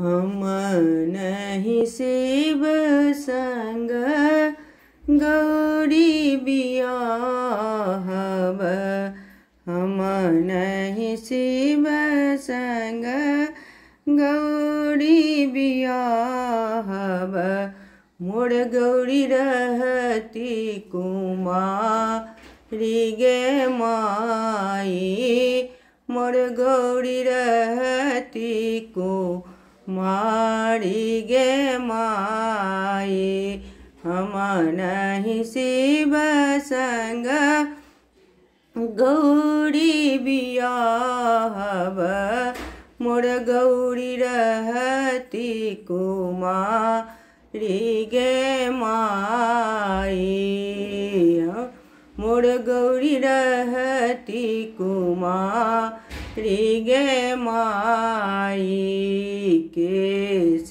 हम नहीं शिव संग गौरी बियाहब, हम नहीं शिव संग गौरी बियाहब। मोर गौरी रहती कुमारी गे माई, मोर गौरी रहती कुमारी गे माई। हम नहीं शिव संग गौरी बियाहब, मोर गौरी रहती कुमारी गे माई। मोर गौरी रहती कुमारी गे माई। केस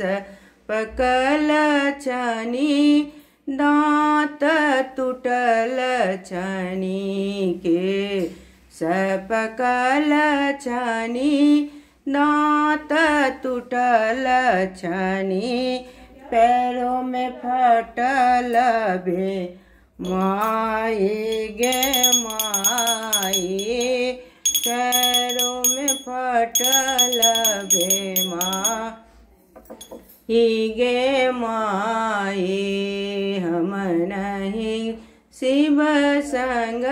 पकल छनी दाँत टूटल छनी, केस पकल छनी दाँत टूटल छनी। पैरों में फटल बे माई गे माई, पैरों में फटल बे माई गे माई। हम नहीं शिव संग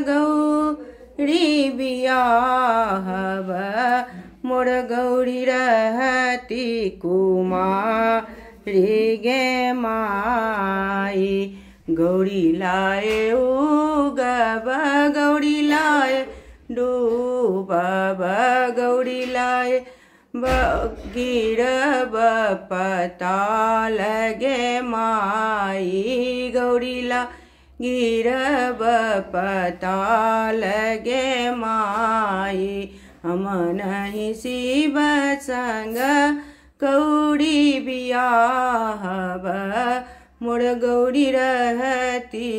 गौरी बियाहब, मोर गौरी रहती कुमारी गे माई। गौरी लाए उगब, गौरी लाए डूबब, गौरी लाए गिरब पताल गे माई, गौरी ला गिरब पताल गे माई। हम नहीं शिव संग गौरी बियाहब, मोर गौरी रहती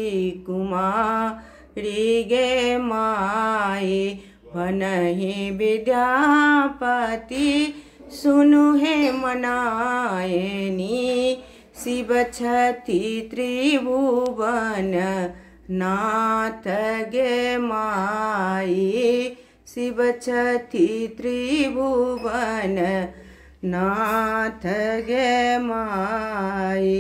कुमारी गे माई। वनहि विद्यापति सुनु हे मनायनी, शिव छथि त्रिभुवन नाथ गे माई, शिव छथि त्रिभुवन नाथ गे माई।